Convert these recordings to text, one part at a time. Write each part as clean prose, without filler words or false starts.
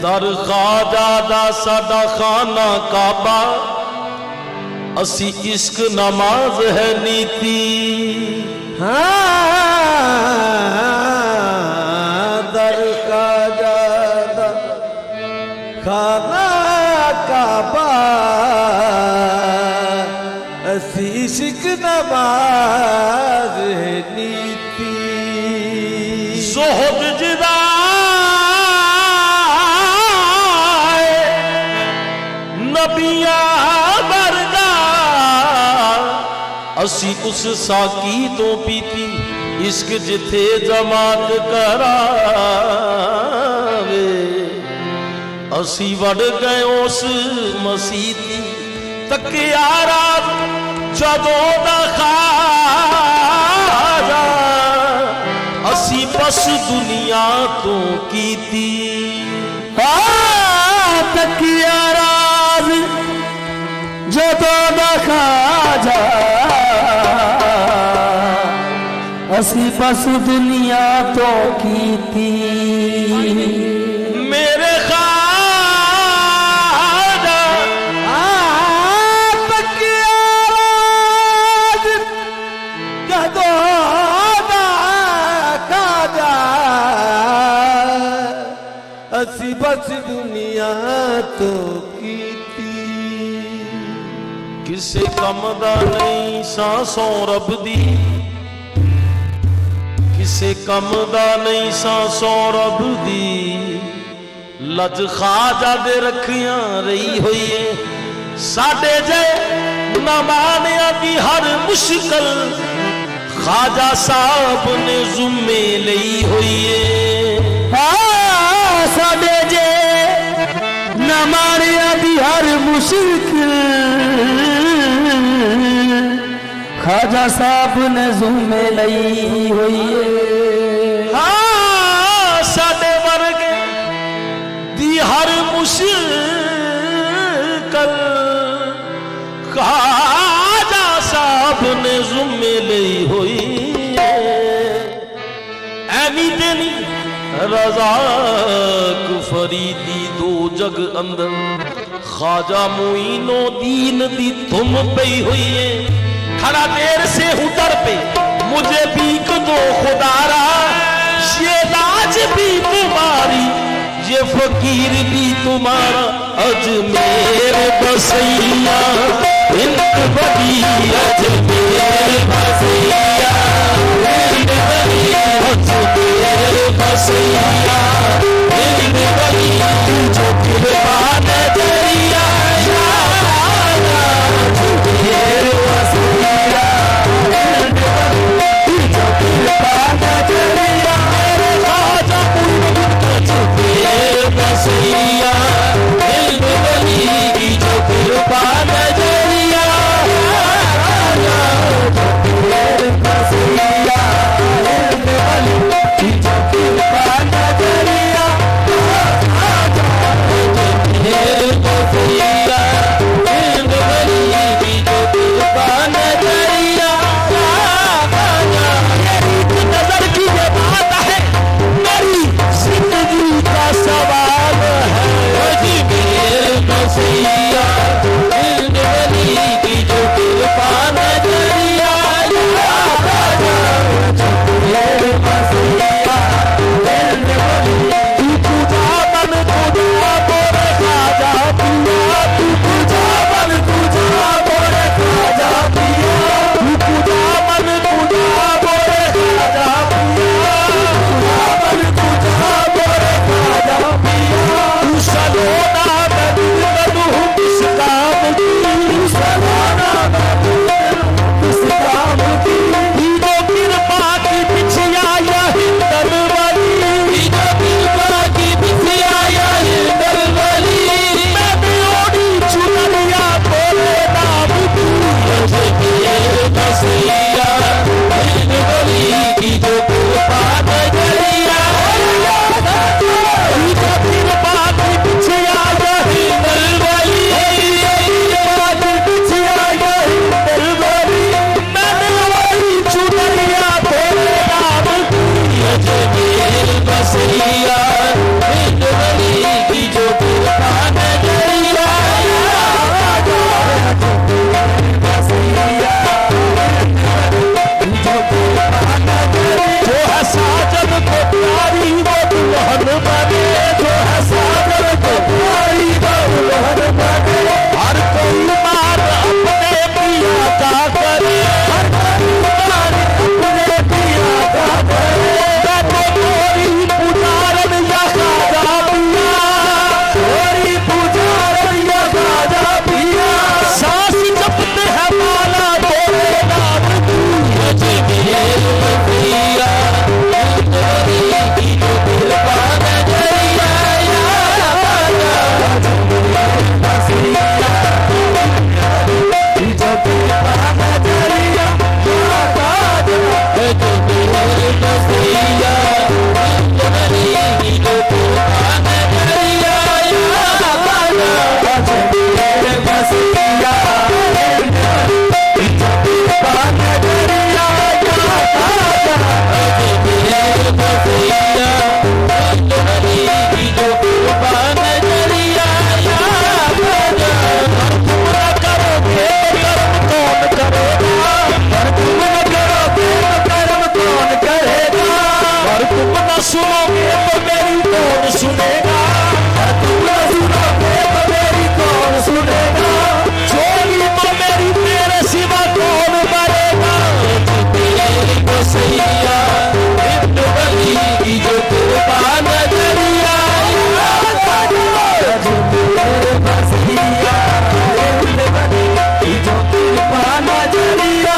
दर ख्वाजा दा साडा खाना काबा, असी इश्क नमाज है नीति। दर ख्वाजा दा खाना काबा, असी इश्क नमाज है नीति। ज़ुहद जिदा नबिया वर्गा, असी उस साकी तो पीती इश्क जिथे जमात करावे। असी वड़ गए उस मसीती तकिया रात जदों दा ख्वाजा, असी बस दुनिया तो कीती। तकिया रात जदों दा ख्वाजा, असी बस दुनिया तो कीती। मेरे ख्वाजा तकिया रात जदों दा ख्वाजा, असी बस दुनिया तो कीती। किसे कम दा नहीं सांसों रब दी, किसे कम दा नहीं सांसों रब दी। लज ख्वाजा दे रखियां रही हुई है, साडे जे नमानिया दी हर मुश्किल ख्वाजा साहब ने जुम्मे लई हुई है। साडे जे नमानिया दी हर मुश्किल ख्वाजा साहब ने जुम्मे लई हुई है। हाँ, साडे वर्गे दी हर मुश्किल ख्वाजा साहब ने जुम्मे लई हुई है। ऐवी तेनी रज़ाक फरीदी दो जग अंदर ख्वाजा मुइनो दीन दी तुम पई हुई है। खड़ा देर से हूं दर पे, मुझे भीख दो खुदारा। ये लाज भी तुम्हारी, ये फकीर भी तुम्हारा। अजमेर बसैया इंत बड़ी, अजमेर बसैया इंत बड़ी, अजमेर बसैया इंत बड़ी। जो कृपा नजरिया नजरिया कौन सुनेगा, तू न सुनोगे तो मेरी कौन सुनेगा, छोड़ी तो मेरी तेरे सिवा कौन मरेगा। तेरी बसैया हिंद बली की जो कृपा नजरिया, बसैया हिंद बली की जो कृपा नजरिया,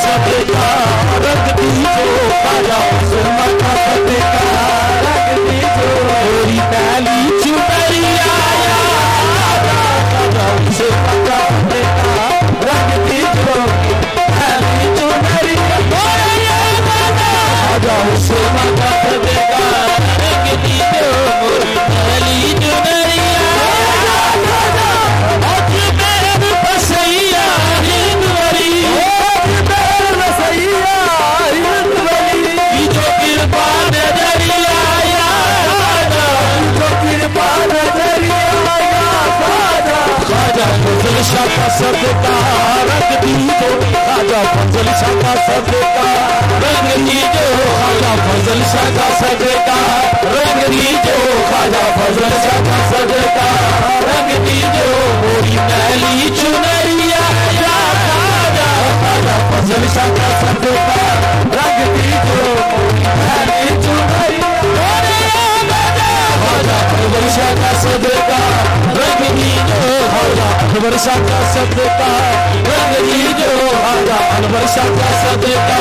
सबका रंग दीजो खाजा फजल शाह का सबका रंग दीजो, खाजा फजल शाह का सबका रंग दीजो, खाजा फजल शाह का सबका रंग दीजो, मोरी मैली चुनरिया या खाजा, खाजा फजल शाह का सबका रंग दीजो, मोरी मैली चुनरिया, खाजा फजल शाह का सबका रंग दीजो, खाजा अनवर शाह का सदका रंग दीजो, खाजा अनवर शाह का सदका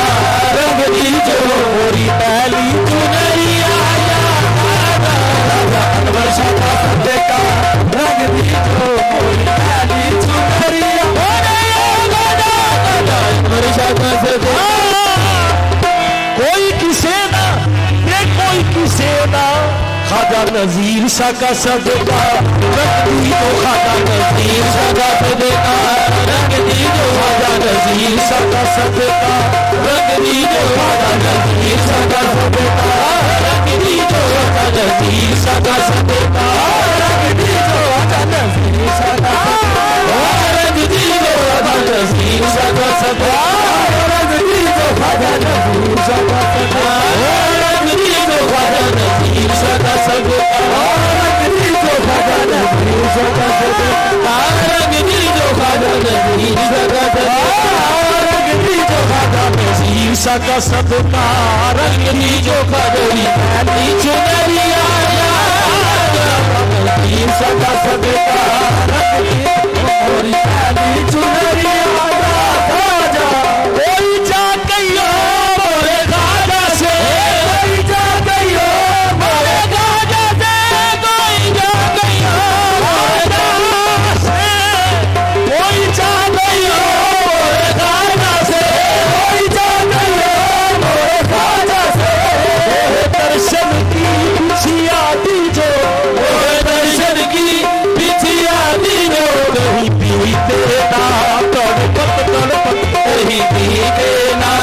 रंग दीजो, मोरी पहली चुनरिया या खाजा, खाजा अनवर शाह का सदका रंग दीजो, मोरी पहली चुनरिया, खाजा अनवर शाह का सदका। कोई किसे ना ये कोई किसे ना, खाजा नजीर शाह का सदका रंग दीजो, खाजा नजीर शाह का सदका रंग दीजो, खाजा नजीर शाह का सदका रंग दीजो, खाजा नजीर शाह का सदका रंग दीजो, खाजा नजीर शाह का सदका रंग दीजो, खाजा नजीर शाह का रंग दीजो, खाजा नजीर शाह का सदका रंग दीजो, खाजा नजीर शाह का सदका रंग दीजो, खाजा नजीर शाह का सदका रंग दीजो, खाजा नजीर शाह का सदका रंग दीजो, खाजा नजीर शाह का सदका रंग दीजो, खाजा नजीर शाह का सदका रंग दीजो, खाजोरी मैली चुनरिया या खाजा नजीर शाह का सदका रंग दीजो, मोरी मैली चुनरिया या खाजा। कोई जा गयो मोरे खाजा से, कोई जा गयो मोरे खाजा से, कोई जा गयो मोरे खाजा से, कोई जा गयो मोरे खाजा से, कोई जा गयो मोरे खाजा से, दर्शन की बिछिया दीजो, दर्शन की बिछिया दीजो, नहीं पीते ना तड़पत तड़पत, नहीं पीते ना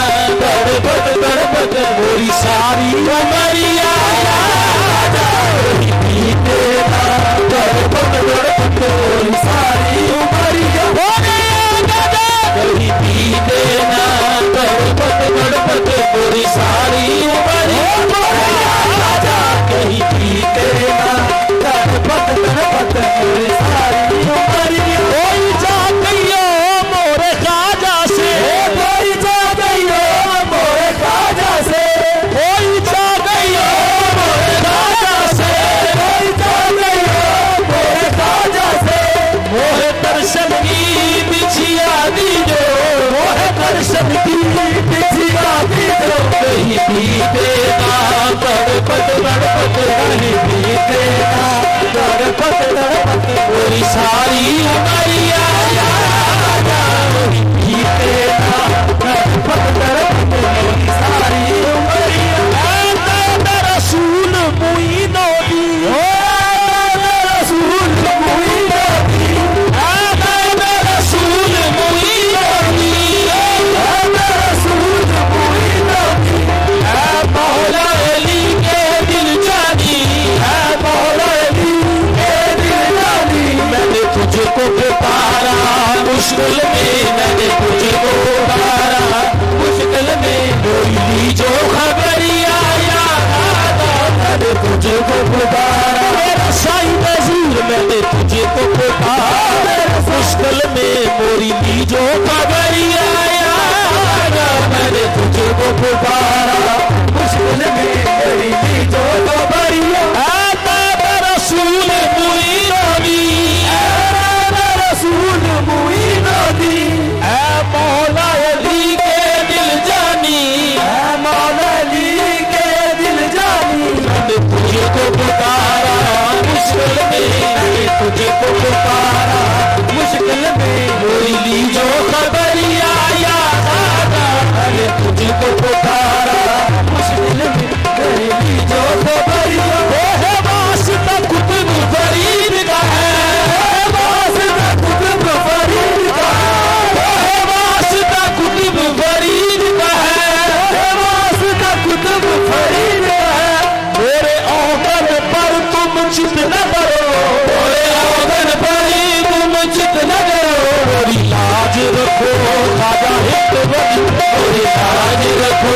तड़पत तड़पत, मोरी सारी उमरिया नहीं पीते ना तड़पत तड़पत, मोरी सारी उमरिया नहीं पीते ना तड़पत तड़पत, मोरी सारी उमरिया कहीं पीते ना तड़पत तड़पत, मोरी सारी उमरिया। कोई जा गयो मोरे खाजा से, कोई जा गयो मोरे खाजा से, कोई जा गयो मोरे खाजा से, कोई जा गयो मोरे खाजा से, मोहे दर्शन की बिछिया दीजो, मोहे दर्शन की बिछिया दीजो, कहीं पीते ना तड़पत तड़पत, कहीं पीते ना मोरी सारी उमरिया सारी उमरिया रसूल मुई नोदी रसूल मुई नोदी रसूल मुई नोदी रसूल मुई नोदी मौला अली के दिल जानी है मौला अली के दिल जानी मैंने तुझको पुकारा मुश्किल में मैंने तुझको पुकारा मुश्किल में बोली जो खबरिया मैंने तुझको पुकारा मेरा शाही नज़ीर मैंने तुझको पुकारा मुश्किल में मोरी ली जो खबरिया मैंने तुझको पुकारा मुश्किल में मोरी ली जो खबरिया रसूल मुई नबी रसूल मुई नबी मौला अली के दिल जानी मौला अली के दिल जानी मैंने तुझको पुकारा मुश्किल में मैंने तुझको पुकारा मुश्किल में मोरी ली जो खबरिया मैंने तुझको पुकारा मुश्किल में मोरी ली जो खबरिया है वास्ता कुतुब फरीद का है वास्ता कुतुब फरीद का है वास्ता कुतुब फरीद का है वास्ता कुतुब फरीद का है मेरे औगन पर तुम चित न करो मेरे औगन पर तुम चित न करो मेरी लाज रखो खाजा हिंद वली मेरी लाज रखो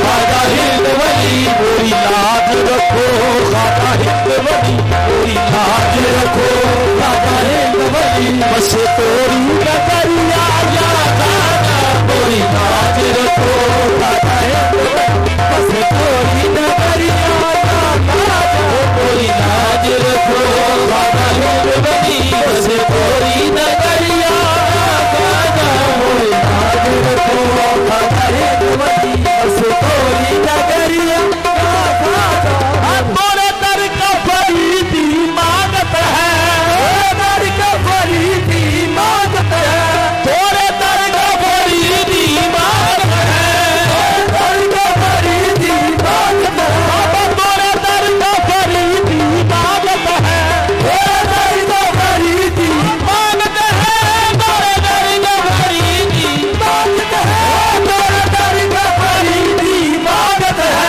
खाजा हिंद वली मेरी लाज रखो खाजा हिंद वली मेरी लाज रखो खाजा हिंद वली बस तोरी नगरिया मेरी लाज रखो खाजा हिंद वली बस तोरी नगरिया मेरी लाज रखो खाजा हिंद वली बस तोरी नगरिया मेरी लाज रखो खाजा हिंद वली बस तोरी नगरिया तोरे दर का फरीदी मांगत है दर का फरीदी मांगत है तोरे दर का फरीदी मांगत है दर का फरीदी मांगत है बाबा तोरे दर का फरीदी मांगत है तोरे दर का फरीदी मांगत है तोरे दर का फरीदी मांगत है तोरे दर का फरीदी मांगत है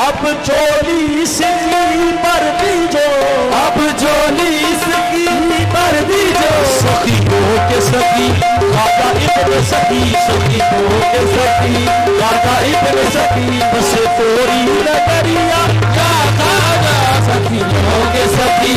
अब चोली सिंगली पर दीजो अब चोली सिंगली पर दीजो सखी हो के सखी खाजा इब्न सखी सखी हो के सखी खाजा इब्न सखी बस तोरी नगरिया या खाजा सखी हो के सखी